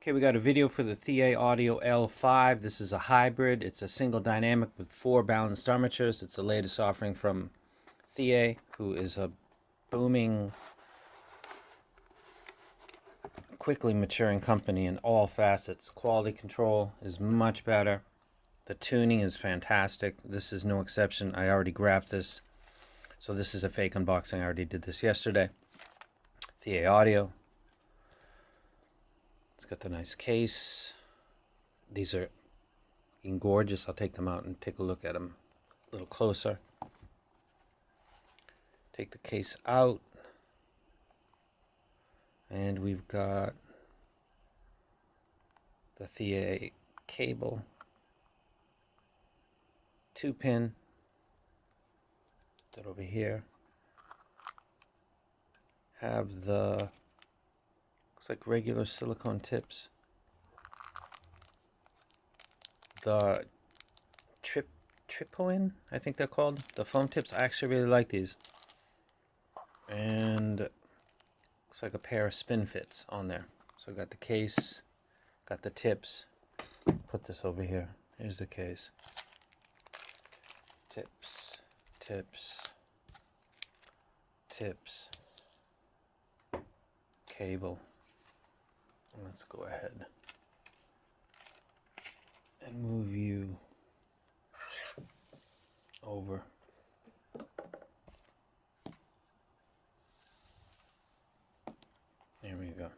Okay, we got a video for the ThieAudio L5. This is a hybrid. It's a single dynamic with 4 balanced armatures. It's the latest offering from Thie, who is a booming, quickly maturing company in all facets. Quality control is much better. The tuning is fantastic. This is no exception. I already graphed this. So this is a fake unboxing. I already did this yesterday. ThieAudio. It's got the nice case. These are gorgeous. I'll take them out and take a look at them a little closer. Take the case out. And we've got the Thie cable. 2-pin. That over here. Have the looks like regular silicone tips. The tripoin, I think they're called. The foam tips. I actually really like these. And looks like a pair of spin fits on there. So I got the case, got the tips. Put this over here. Here's the case. Tips, tips, tips, cable. Let's go ahead and move you over. There we go.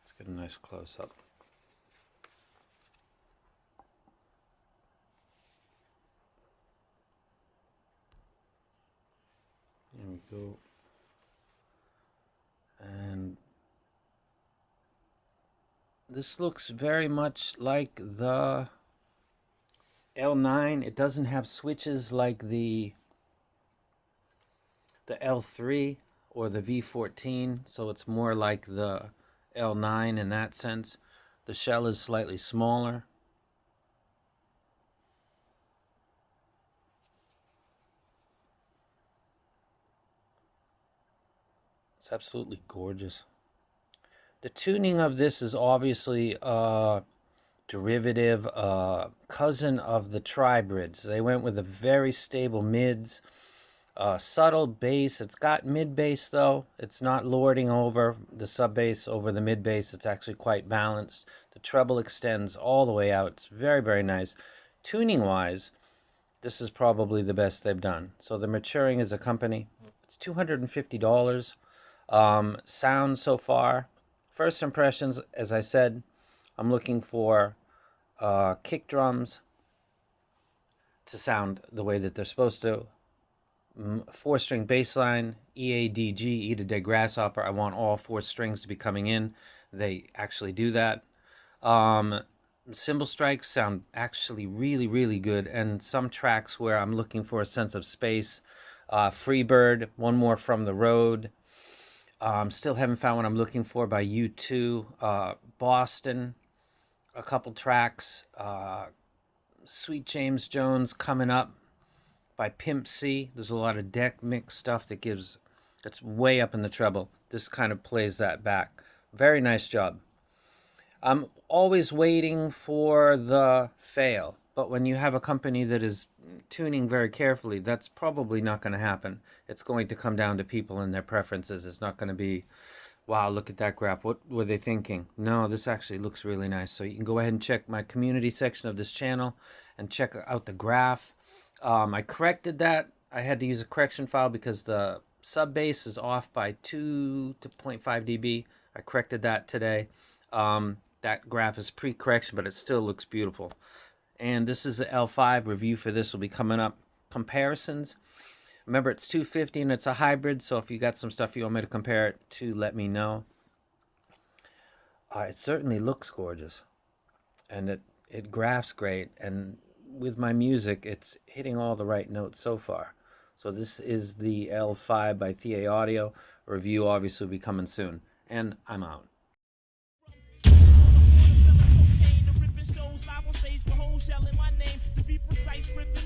Let's get a nice close-up. There we go. And this looks very much like the L9. It doesn't have switches like the L3 or the V14, so it's more like the L9 in that sense. The shell is slightly smaller. It's absolutely gorgeous. The tuning of this is obviously a derivative, cousin of the tri-brids. They went with a very stable mids, subtle bass. It's got mid bass though. It's not lording over the sub bass over the mid bass. It's actually quite balanced. The treble extends all the way out. It's very, very nice. Tuning wise, this is probably the best they've done. So they're maturing as a company. It's $250. Sound so far. First impressions, as I said, I'm looking for kick drums to sound the way that they're supposed to. 4-string bass line, EADG, E to D grasshopper. I want all 4 strings to be coming in. They actually do that. Cymbal strikes sound actually really, really good. And some tracks where I'm looking for a sense of space. Freebird, One More From the Road. Still haven't found what I'm looking for by U2. Boston, a couple tracks. Sweet James Jones coming up by Pimp C. There's a lot of deck mix stuff that's way up in the treble. This kind of plays that back. Very nice job. I'm always waiting for the fail, but when you have a company that is tuning very carefully, that's probably not going to happen. It's going to come down to people and their preferences. It's not going to be, wow, look at that graph. What were they thinking? No, this actually looks really nice. So you can go ahead and check my community section of this channel and check out the graph. I corrected that. I had to use a correction file because the sub bass is off by 2 to 0.5 dB. I corrected that today. That graph is pre-correction, but it still looks beautiful. And this is the L5 review for this will be coming up. Comparisons. Remember, it's $250 and it's a hybrid, so if you got some stuff you want me to compare it to, let me know. It certainly looks gorgeous. And it graphs great. And with my music, it's hitting all the right notes so far. So this is the L5 by ThieAudio. Review obviously will be coming soon. And I'm out. Shows live on stage with hoes yelling my name. To be precise, ripping